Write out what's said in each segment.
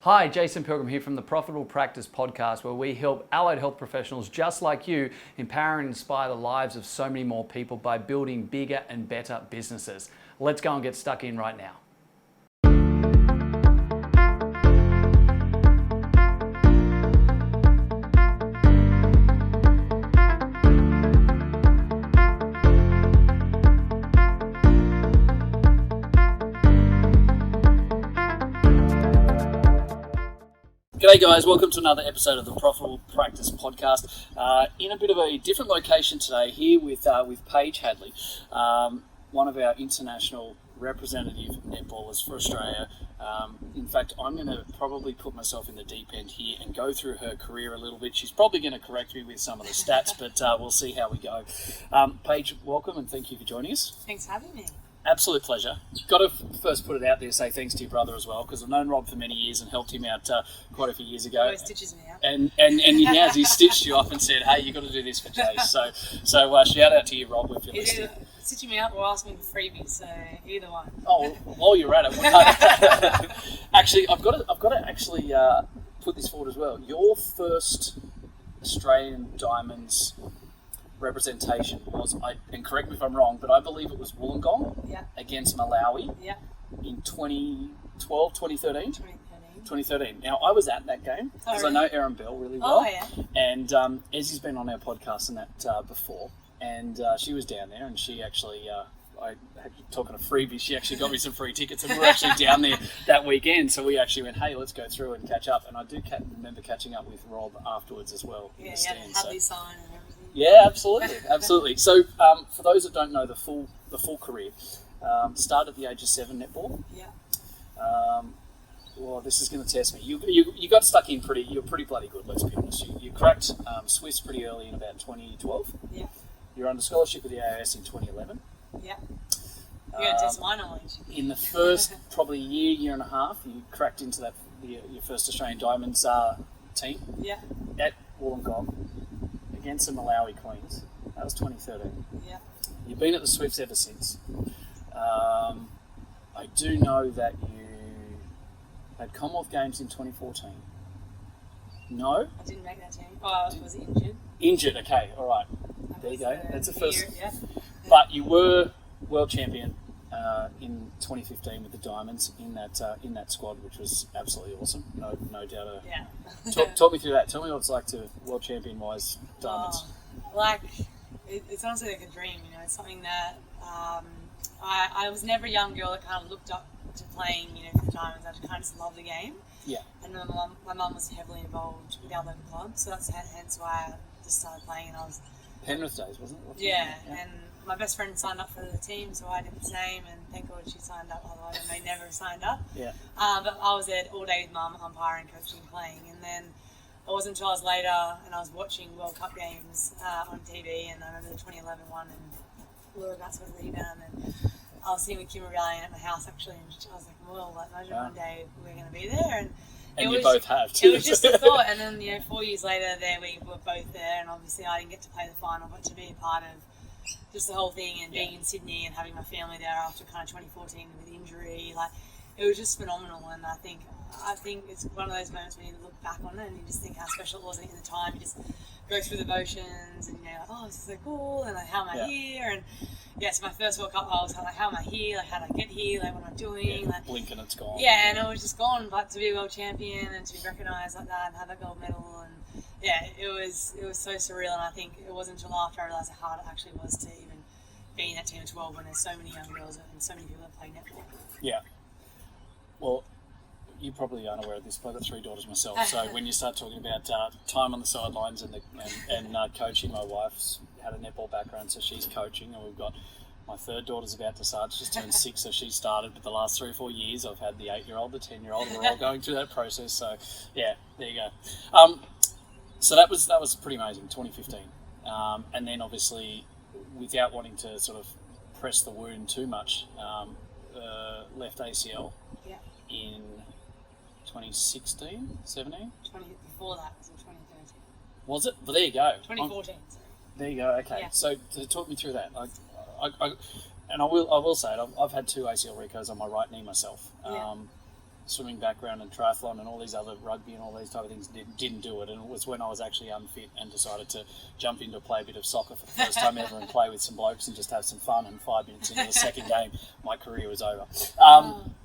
Hi, Jason Pilgrim here from the Profitable Practice podcast, where we help allied health professionals just like you empower and inspire the lives of so many more people by building bigger and better businesses. Let's go and get stuck in right now. G'day guys, welcome to another episode of the Profitable Practice podcast. In a bit of a different location today, here with Paige Hadley, one of our international representative netballers for Australia. In fact, I'm going to probably put myself in the deep end here and go through her career a little bit. She's probably going to correct me with some of the stats, but we'll see how we go. Paige, welcome and thank you for joining us. Thanks for having me. Absolute pleasure. Got to first put it out there, say thanks to your brother as well, because I've known Rob for many years and helped him out quite a few years ago. He always stitches me out. And he has. He stitched you up and said, hey, you've got to do this for Jace. So shout out to you, Rob, if you're listening. Stitching me out or asking for freebies, so either one. Oh, while you're at it, actually, I've got to put this forward as well. Your first Australian Diamonds representation was, and correct me if I'm wrong, but I believe it was Wollongong against Malawi in 2012, 2013? 2013. Now, I was at that game because I know Erin Bell really well. Oh, yeah. And Ezzy's been on our podcast and that before, and she was down there, and she actually, talking of freebies, she actually got me some free tickets, and we were actually down there that weekend, so we actually went, hey, let's go through and catch up. And I do remember catching up with Rob afterwards as well. Yeah, you had Hadley sign and everything. Yeah, absolutely. So, for those that don't know the full career, started at the age of 7 netball. Yeah. Well, this is going to test me. You got stuck in you're pretty bloody good. Let's be honest. You cracked Swiss pretty early in about 2012. Yeah. You're under scholarship with the AIS in 2011. Yeah. You're going to test my knowledge. In the first probably year and a half, you cracked into your first Australian Diamonds team. Yeah. At Wollongong against the Malawi Queens. That was 2013. Yeah. You've been at the Swifts ever since. I do know that you had Commonwealth Games in 2014. No? I didn't make that team. Oh, I was injured. Injured, okay, all right. There you go. That's the first. Year, yeah. But you were world champion in 2015 with the Diamonds in that squad, which was absolutely awesome. No doubt. Yeah. Talk me through that. Tell me what it's like to world champion wise Diamonds. It's honestly like a dream. You know, it's something that I was never a young girl that kind of looked up to playing. You know, for the Diamonds. I kind of just loved the game. Yeah. And my mum was heavily involved with our local club, so that's hence why I just started playing. And I was Penrith days, wasn't it? Yeah, and my best friend signed up for the team, so I did the same, and thank God she signed up, otherwise I may never have signed up. Yeah. But I was there all day with mum, umpiring, coaching, playing, and then it wasn't until I was later and I was watching World Cup games on TV, and I remember the 2011 one, and Laura Guts was leading, and I was sitting with Kim Rebellion at my house actually, and I was like, well, imagine one day we're going to be there, and you both have too. It was just a thought, and then 4 years later, there we were both there, and obviously I didn't get to play the final, but to be a part of just the whole thing and being in Sydney and having my family there after kind of 2014 with injury, it was just phenomenal. And I think it's one of those moments when you look back on it and you just think how special it was in the time. You just go through the motions and oh, this is so cool, and how am I here? And so my first World Cup, I was like, how am I here? How did I get here? What am I doing? Blink and it's gone. Yeah, and it was just gone. But to be a world champion and to be recognised like that and have a gold medal, and it was so surreal. And I think it wasn't until after I realised how hard it actually was to even be in that team of 12 when there's so many young girls and so many people that play netball. Yeah. Well, you probably aren't aware of this, but I've got 3 daughters myself. So when you start talking about time on the sidelines and coaching, my wife's had a netball background, so she's coaching, and we've got my 3rd daughter's about to start. She's turned 6, so she started. But the last 3 or 4 years, I've had the 8-year-old, the 10-year-old. We're all going through that process. So yeah, there you go. So that was pretty amazing, 2015, and then obviously, without wanting to sort of press the wound too much, left ACL in 2016, 17? Before that was in 2013. Was it? Well, there you go. 2014. There you go. Okay. Yeah. So to talk me through that, I will say it. I've had 2 ACL recos on my right knee myself. swimming background and triathlon and all these other rugby and all these type of things didn't do it. And it was when I was actually unfit and decided to jump into play a bit of soccer for the first time ever and play with some blokes and just have some fun. And 5 minutes into the second game, my career was over.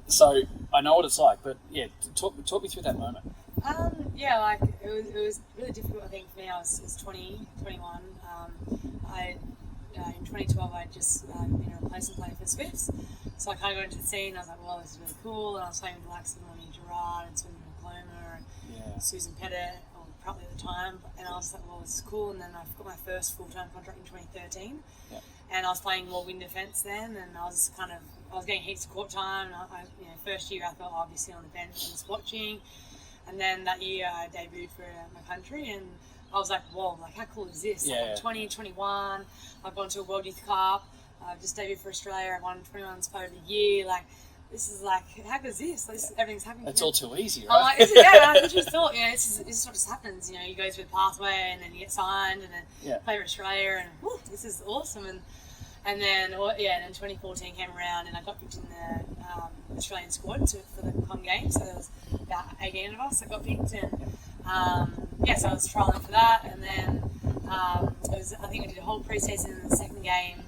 So I know what it's like, but yeah, talk me through that moment. Yeah, like it was really difficult. I think for me, I was 20, 21. In 2012, I'd just been a replacement player for Swifts. So I kind of got into the scene. I was like, well, this is really cool. And I was playing with the likes of Moni Gerard and Swindon McCloma and Susan Pettit, or probably at the time. And I was like, well, this is cool. And then I got my first full-time contract in 2013. Yeah. And I was playing more wing defence then. And I was getting heaps of court time. And first year I thought, obviously on the bench and just watching. And then that year I debuted for my country, and I was like, whoa, like how cool is this? Like, I'm 20, 21, I've gone to a World Youth Cup, I've just debuted for Australia, I won 21's Player of the Year, like this is like, how good is this? Everything's happening. It's all too easy, right? I'm like, I just thought, this is what just happens, you go through the pathway and then you get signed and then play for Australia and whew, this is awesome. And then 2014 came around and I got picked in the Australian squad for the Com Games. So there was about 18 of us that got picked, and so I was trialling for that. And then I think we did a whole pre-season in the second game.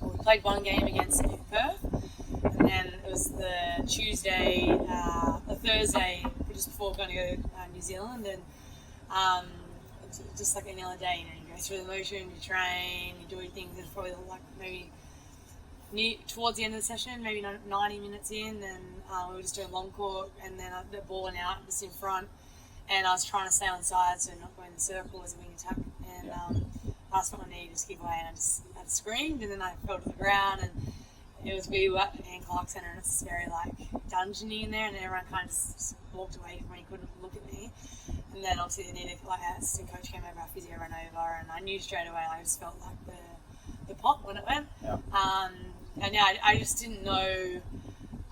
We played one game against Perth, and then it was the Thursday just before going to go to New Zealand, and just like any other day, you go through the motion, you train, you do things, and probably like maybe towards the end of the session, maybe 90 minutes in, then we were just doing long court, and then the ball went out just in front, and I was trying to stay on side so not going in the circle as a wing attack, and I just felt my knee just give away, and I screamed, and then I fell to the ground, and we were at Anne Clark Centre, and it's very like dungeony in there, and everyone kind of just walked away from me, couldn't look at me. And then obviously our assistant coach came over, our physio ran over, and I knew straight away. I just felt like the pop when it went. Yeah. I just didn't know.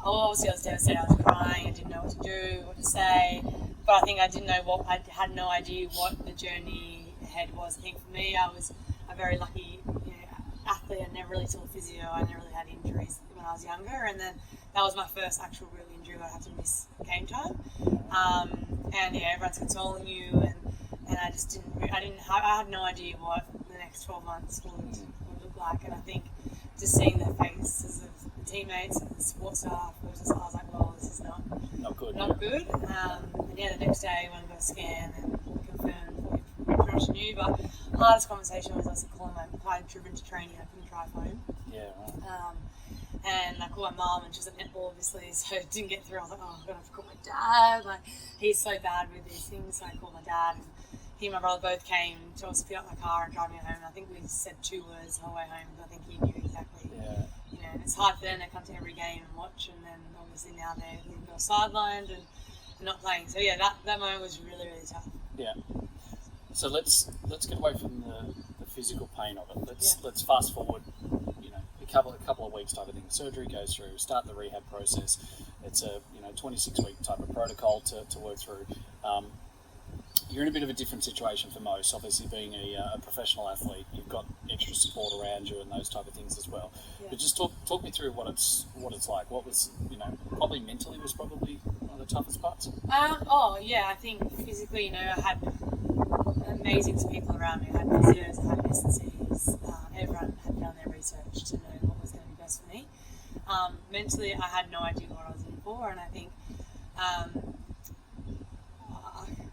Obviously I was devastated. I was crying. I didn't know what to do, what to say. But I think I didn't know I had no idea what the journey ahead was. I think for me, I was a very lucky athlete. I never really saw physio. I never really had injuries when I was younger, and then that was my first actual real injury where I had to miss game time. Everyone's consoling you, and I just I had no idea what the next 12 months would look like, and I think just seeing the faces of the teammates and the support staff, I was like, well, this is not good. The next day when I got a scan and confirmed what we pretty much knew, but the hardest conversation was I was calling I'd driven to training, I couldn't try phone. Yeah, right. And I called my mum, and she was at netball, obviously, so it didn't get through. I was like, oh, I'm going to have to call my dad. Like, he's so bad with these things, so I called my dad. And he and my brother both came to us, pick up my car and drive me home. And I think we said 2 words the whole way home, but I think he knew exactly. Yeah. And it's hard for them to come to every game and watch, and then obviously now they're sidelined and not playing. So yeah, that moment was really, really tough. Yeah. So let's get away from the physical pain of it. Let's fast forward. A couple of weeks type of thing. Surgery goes through, start the rehab process. It's a 26-week type of protocol to work through. You're in a bit of a different situation for most. Obviously, being a professional athlete, you've got extra support around you and those type of things as well. Yeah. But just talk me through what it's like. What was probably mentally was probably one of the toughest parts. I think physically, I had amazing people around me. I had physios, I had SNCs. Everyone had done their research to know what was going to be best for me. Mentally, I had no idea what I was in for, and I think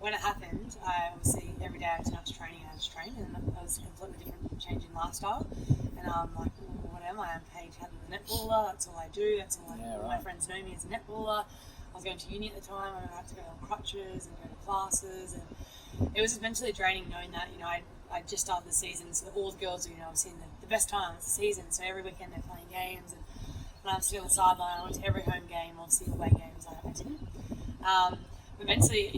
when it happened, I obviously every day I had to to training, I had to train, and it was a completely different change in lifestyle. And I'm like, what am I? I'm Paige Hadley, the netballer. That's all I do. That's all I do. Right. My friends know me as a netballer. I was going to uni at the time, and I had to go on crutches and go to classes, and it was just mentally draining knowing that I just started the season, so all the girls are obviously in the best time of the season, so every weekend they're playing games, and when I'm sitting on the sideline, I went to every home game, obviously away games I didn't. But mentally,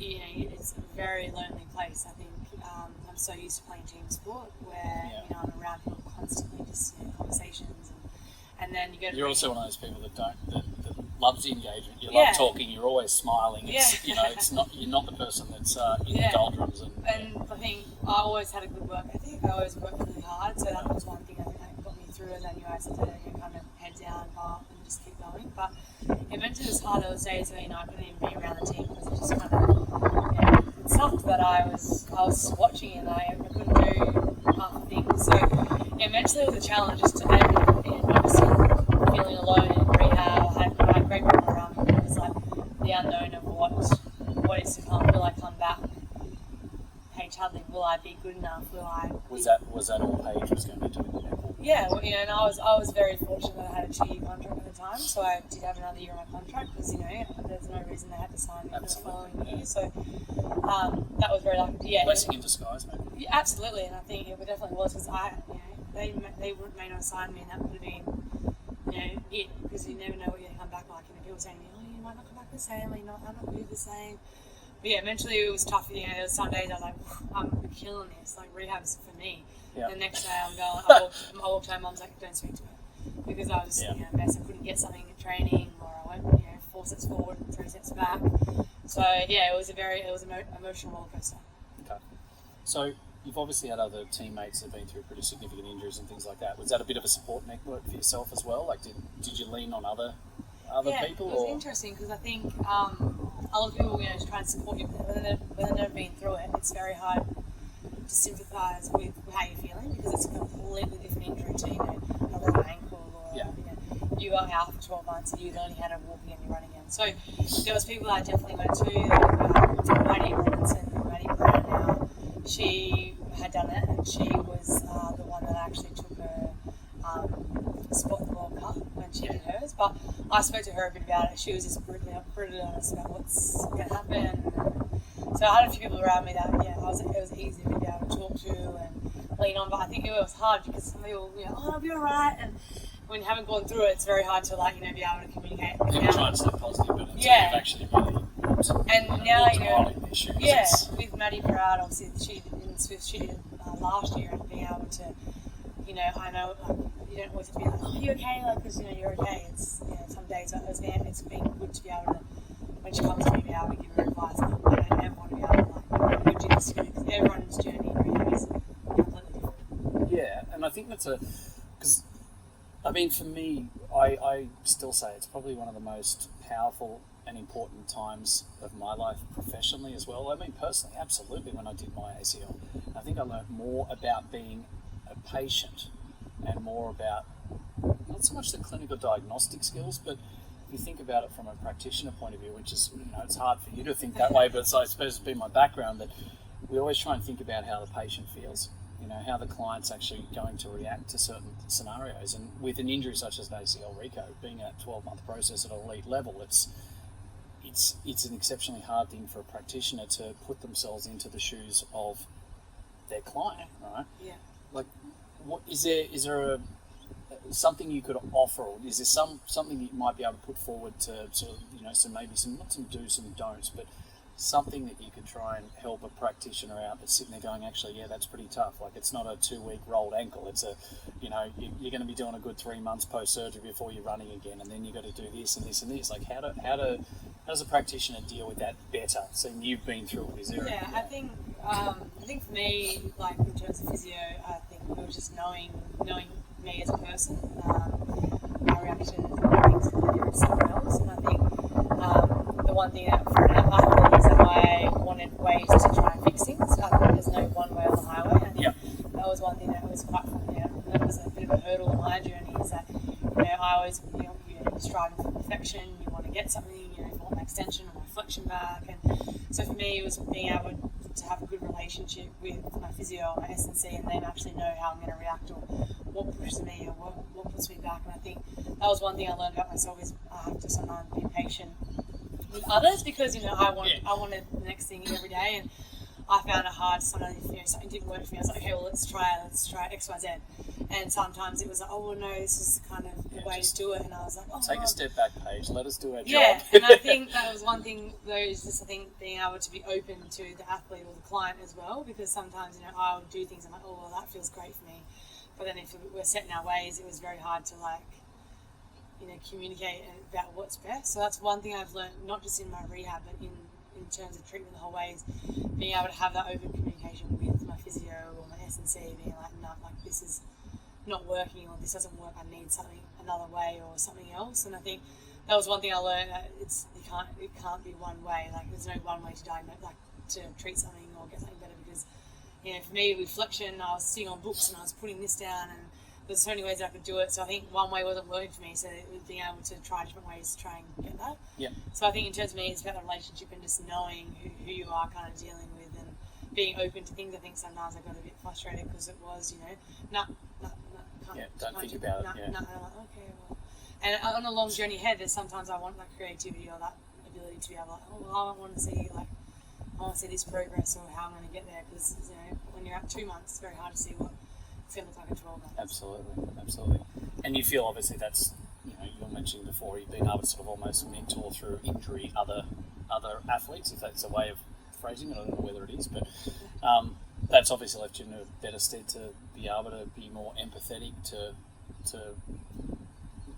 it's a very lonely place. I think I'm so used to playing team sport where I'm around people constantly, just conversations, and then you go. You're also one of those people that loves the engagement. You love talking. You're always smiling. It's it's not you're not the person that's in the doldrums. And I think I always had a good work ethic. I always worked really hard, so that was one thing I think that got me through. As I knew I had to kind of head down, and just keep going. But eventually it was hard. There was days where, I couldn't even be around the team because it just kind of, it sucked that I was watching and I couldn't do half the things. So eventually it was a challenge just to, obviously feeling alone in rehab. I had great people around me. It was like the unknown of what is to come. Will I come back? Paige Hadley, will I be good enough? Will I? Was that all Paige was going to be doing the netball? Yeah, and I was very fortunate that I had a 2-year contract at the time, so I did have another year on my contract because there's no reason they had to sign me for the following year. So that was very lucky. Yeah, blessing in disguise, maybe. Yeah, absolutely, and I think it definitely was because they may not have signed me, and that would have been it, because you never know what you're going to come back like. People saying, you might not come back the same, or you might not be the same. But yeah, mentally it was tough. There was some days I was like, I'm killing this. Like, rehab's for me. Yeah. The next day I'm going, I walked home, Mum's like, don't speak to her. Because I was just, mess. I couldn't get something in training, or I went, 4 steps forward and 3 steps back. So yeah, it was an emotional roller coaster. Okay. So you've obviously had other teammates that have been through pretty significant injuries and things like that. Was that a bit of a support network for yourself as well? Like, did you lean on other people? It was interesting because I think a lot of people, try and support you, but when they've never been through it, it's very hard to sympathise with how you're feeling because it's a completely different injury to, a broken ankle or, you got out for 12 months and you learning how to walk again and run again. So there was people I definitely went to, Maddie Robinson, Maddie Brown now, she had done it and she was the one that actually took her spot in the World Cup when she did hers, but I spoke to her a bit about it. She was just brutally honest about what's going to happen. So I had a few people around me that, it was easy to be able to talk to and lean on, but I think it was hard because some people, I'll be alright, and when you haven't gone through it, it's very hard to, be able to communicate. People try to stay positive, but until you've actually really and now, with Maddie Proud, obviously she did it last year, and being able to, I know, you don't always have to be like, oh, you're okay, because, you're okay. It's, some days it's been good to be able to, when she comes to me, be able to give her advice. I don't ever want to be able to, do this because everyone's journey in rehab is completely different. Yeah, and I think that's because, for me, I still say it's probably one of the most powerful and important times of my life professionally as well. Personally, absolutely, when I did my ACL. I think I learned more about being a patient and more about not so much the clinical diagnostic skills, but if you think about it from a practitioner point of view, which is, it's hard for you to think that way, but I suppose it's been my background that we always try and think about how the patient feels, how the client's actually going to react to certain scenarios. And with an injury such as an ACL reco, being a 12-month process at an elite level, it's an exceptionally hard thing for a practitioner to put themselves into the shoes of their client, right? Yeah. What is there something you could offer, or is there something that you might be able to put forward to sort of, some do's and don'ts, but something that you could try and help a practitioner out that's sitting there going, actually, that's pretty tough. It's not a 2-week rolled ankle. It's you're going to be doing a good 3 months post-surgery before you're running again, and then you've got to do this and this and this. How does a practitioner deal with that better? So you've been through it. Is there? Yeah, I think for me, in terms of physio, I think it was just knowing me as a person, my reaction to things to someone else, and I think the one thing that for an athlete is that I wanted ways to try and fix things. I think there's no one way on the highway. I think that was one thing that was quite that was a bit of a hurdle in my journey, is that I always you're striving for perfection. You want to get something. You want my extension or my flexion back, and so for me it was being able to have a good relationship with my physio, my S&C, and them actually know how I'm going to react, or what pushes me, or what puts me back. And I think that was one thing I learned about myself, is I have to sometimes be patient with others, because I wanted the next thing every day, and I found it hard sometimes if something didn't work for me. I was like, okay, well, let's try X, Y, Z. And sometimes it was like, oh, well, no, this is kind of the way to do it. And I was like, oh, take a step back, Paige. Let us do our job. Yeah, and I think that was one thing, though, is just, I think, being able to be open to the athlete or the client as well, because sometimes, I would do things, I'm like, oh, well, that feels great for me. But then if we're set in our ways, it was very hard to, communicate about what's best. So that's one thing I've learned, not just in my rehab, but in terms of treatment the whole way, is being able to have that open communication with my physio or my S&C, being like, no, this is not working, or this doesn't work, I need something another way or something else. And I think that was one thing I learned, that it can't be one way. Like, there's no one way to diagnose, like, to treat something or get something better, because, you know, for me, reflection, I was sitting on books and I was putting this down, and there's so many ways I could do it. So I think one way wasn't working for me, so it was being able to try different ways to try and get that. Yeah. So I think in terms of me, it's about the relationship and just knowing who you are kind of dealing with, and being open to things. I think sometimes I got a bit frustrated because it was, you know, don't think about it. And I'm like, okay, well. And on a long journey ahead, there's sometimes I want that creativity or that ability to be able, like, oh, well, I want to see this progress, or how I'm going to get there. Because, you know, when you're at 2 months, it's very hard to see what it's going to look like at 12 months. Absolutely. And you feel obviously that's, you know, you were mentioning before, you've been able to sort of almost mentor through injury other athletes, if that's a way of phrasing it. I don't know whether it is, but that's obviously left you in a better stead to be able to be more empathetic to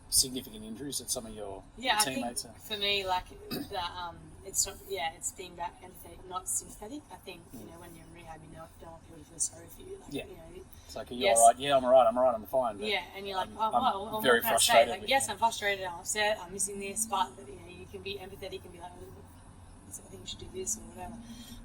significant injuries that some of your teammates are. For me, like, it's not, it's being about empathetic, not sympathetic. I think, you know, when you're in rehab, you don't want people to feel sorry for you. Like, you know, it's like, are you all right? Yeah, I'm all right, I'm fine. But and you're like, I'm very frustrated. Like, yes, I'm frustrated, I'm upset, I'm missing this, but, you know, you can be empathetic and be like, I think you should do this or whatever.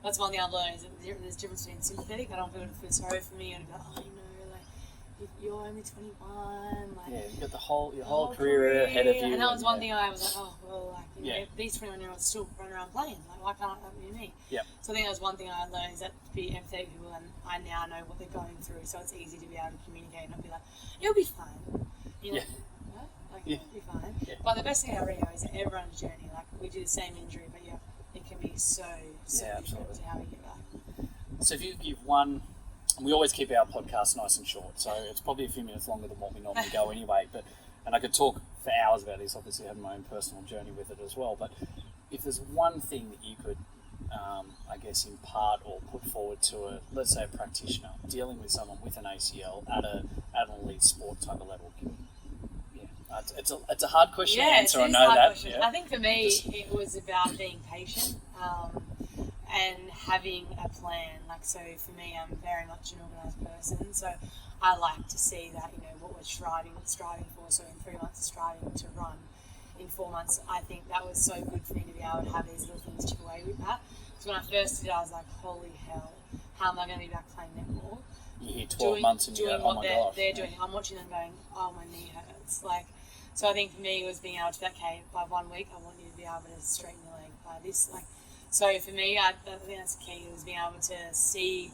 That's one thing I've learned, is that there's a difference between sympathetic. I don't want people to feel sorry for me and be like, oh, you know, like, you're only 21. Like, you've got your whole career ahead of you. And that was one thing I was like, oh, well, like, you know, these 21-year-olds still run around playing. Like, why can't that be me? Yeah. So I think that was one thing I learned, is that to be empathetic to people, and I now know what they're going through, so it's easy to be able to communicate and not be like, it'll be fine. You know? Like, it'll be fine. Yeah. But the best thing about rehab is everyone's journey. Like, we do the same injury, but it can be so different to how we get back. So if you give one, and we always keep our podcast nice and short, so it's probably a few minutes longer than what we normally go anyway, and I could talk for hours about this, obviously having my own personal journey with it as well, but if there's one thing that you could, I guess, impart or put forward to let's say a practitioner dealing with someone with an ACL at an elite sport type of level, it's a hard question to answer. I know that. Yeah. I think for me, it was about being patient and having a plan. Like, so for me, I'm very much an organised person. So I like to see that, you know, what we're striving for. So in 3 months, striving to run. In 4 months, I think that was so good for me to be able to have these little things chip away with that. Because when I first did it, I was like, holy hell, how am I going to be back playing netball? You hear 12 months and you go, oh my gosh. They're doing. I'm watching them going, oh, my knee hurts. Like, so I think for me, it was being able to, okay, by 1 week, I want you to be able to straighten your leg by this. Like, so for me, I think that's the key, was being able to see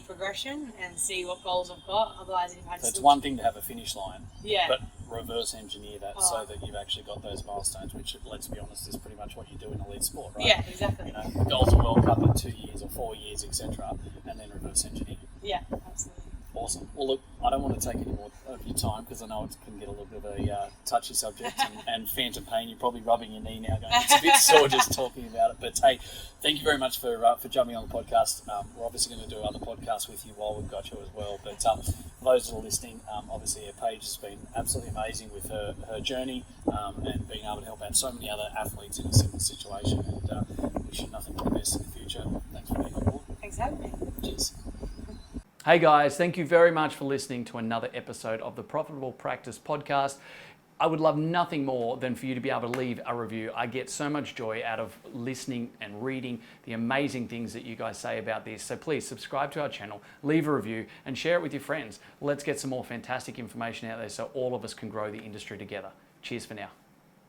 progression and see what goals I've got. Otherwise, if I just... So it's one thing to have a finish line, yeah, but reverse engineer that so that you've actually got those milestones, which, let's be honest, is pretty much what you do in elite sport, right? Yeah, exactly. You know, goals of World Cup in 2 years or 4 years, etc., and then reverse engineer. Yeah, absolutely. Awesome. Well, look, I don't want to take any more of your time because I know it can get a little bit of a touchy subject and phantom pain. You're probably rubbing your knee now, going, it's a bit sore just talking about it. But hey, thank you very much for jumping on the podcast. We're obviously going to do other podcasts with you while we've got you as well. But for those that are listening, obviously Paige has been absolutely amazing with her journey and being able to help out so many other athletes in a similar situation. And wish you nothing but the best in the future. Thanks for being on board. Thanks for having me. Cheers. Hey guys, thank you very much for listening to another episode of the Profitable Practice Podcast. I would love nothing more than for you to be able to leave a review. I get so much joy out of listening and reading the amazing things that you guys say about this. So please subscribe to our channel, leave a review, and share it with your friends. Let's get some more fantastic information out there so all of us can grow the industry together. Cheers for now.